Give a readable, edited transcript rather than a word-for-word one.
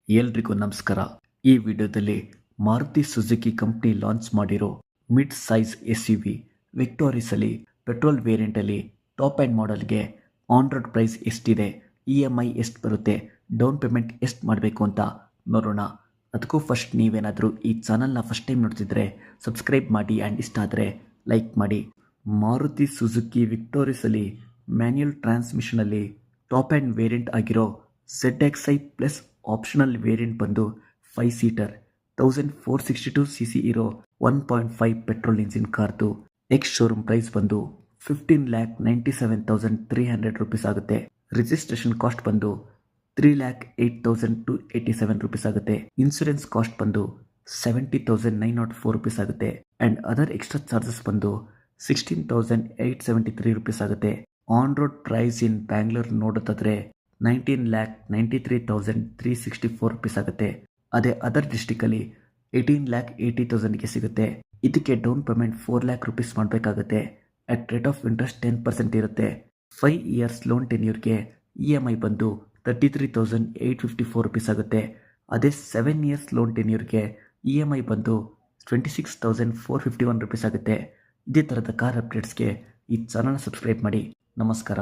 ಎಲ್ರಿಗೂ ನಮಸ್ಕಾರ. ಈ ವಿಡಿಯೋದಲ್ಲಿ ಮಾರುತಿ ಸುಜುಕಿ ಕಂಪ್ನಿ ಲಾಂಚ್ ಮಾಡಿರೋ ಮಿಡ್ ಸೈಜ್ SUV ವಿಕ್ಟೋರಿಸಲ್ಲಿ ಪೆಟ್ರೋಲ್ ವೇರಿಯಂಟಲ್ಲಿ ಟಾಪ್ ಆ್ಯಂಡ್ ಮಾಡೆಲ್ಗೆ ಆನ್ ರೋಡ್ ಪ್ರೈಸ್ ಎಷ್ಟಿದೆ, EMI ಎಷ್ಟು ಬರುತ್ತೆ, ಡೌನ್ ಪೇಮೆಂಟ್ ಎಷ್ಟು ಮಾಡಬೇಕು ಅಂತ ನೋಡೋಣ. ಅದಕ್ಕೂ ಫಸ್ಟ್ ನೀವೇನಾದರೂ ಈ ಚಾನಲ್ನ ಫಸ್ಟ್ ಟೈಮ್ ನೋಡ್ತಿದ್ರೆ ಸಬ್ಸ್ಕ್ರೈಬ್ ಮಾಡಿ ಆ್ಯಂಡ್ ಇಷ್ಟ ಆದರೆ ಲೈಕ್ ಮಾಡಿ. ಮಾರುತಿ ಸುಜುಕಿ ವಿಕ್ಟೋರಿಸಲ್ಲಿ ಮ್ಯಾನ್ಯುಯಲ್ ಟ್ರಾನ್ಸ್ಮಿಷನಲ್ಲಿ ಟಾಪ್ ಆ್ಯಂಡ್ ವೇರಿಯಂಟ್ ಆಗಿರೋ ZXi ಪ್ಲಸ್ ಆಪ್ಷನಲ್ ವೇರಿಯಂಟ್ ಬಂದು 5 ಸೀಟರ್ 1462cc ಇರೋ 1.5 ಪೆಟ್ರೋಲ್ ಇಂಜಿನ್ ಕಾರ್ದು ಎಕ್ಸ್ ಶೋರೂಮ್ ಪ್ರೈಸ್ ಬಂದು 15,97,300 ರೂಪೀಸ್ ಆಗುತ್ತೆ. ರಿಜಿಸ್ಟ್ರೇಷನ್ ಕಾಸ್ಟ್ ಬಂದು 3,08,287 ರೂಪೀಸ್ ಆಗುತ್ತೆ. ಇನ್ಸೂರೆನ್ಸ್ ಕಾಸ್ಟ್ ಬಂದು 70,904 ರೂಪೀಸ್ ಆಗುತ್ತೆ. ಆ್ಯಂಡ್ ಅದರ್ ಎಕ್ಸ್ಟ್ರಾ ಚಾರ್ಜಸ್ ಬಂದು 16,873 ರೂಪೀಸ್ ಆಗುತ್ತೆ. ಆನ್ ರೋಡ್ ಪ್ರೈಸ್ ಇನ್ ಬ್ಯಾಂಗ್ಳೂರ್ ನೋಡೋದಾದ್ರೆ 19,93,364 ರೂಪೀಸ್ ಆಗುತ್ತೆ. ಅದೇ ಅದರ್ ಡಿಸ್ಟಿಕಲ್ಲಿ 18,80,000ಗೆ ಸಿಗುತ್ತೆ. ಇದಕ್ಕೆ ಡೌನ್ ಪೇಮೆಂಟ್ 4 lakh ರೂಪೀಸ್ ಮಾಡಬೇಕಾಗುತ್ತೆ. ಅಟ್ ರೇಟ್ ಆಫ್ ಇಂಟ್ರೆಸ್ಟ್ 10% ಇರುತ್ತೆ. 5 years ಲೋನ್ ಟೆನ್ಯೂರ್ಗೆ EMI ಬಂದು 33,854 ರೂಪೀಸ್ ಆಗುತ್ತೆ. ಅದೇ 7 years ಲೋನ್ ಟೆನ್ಯೂರ್ಗೆ EMI ಬಂದು 26,451 ರೂಪೀಸ್ ಆಗುತ್ತೆ. ಇದೇ ಥರದ ಕಾರ್ ಅಪ್ಡೇಟ್ಸ್ಗೆ ಈ ಚಾನಲ್ ಸಬ್ಸ್ಕ್ರೈಬ್ ಮಾಡಿ. ನಮಸ್ಕಾರ.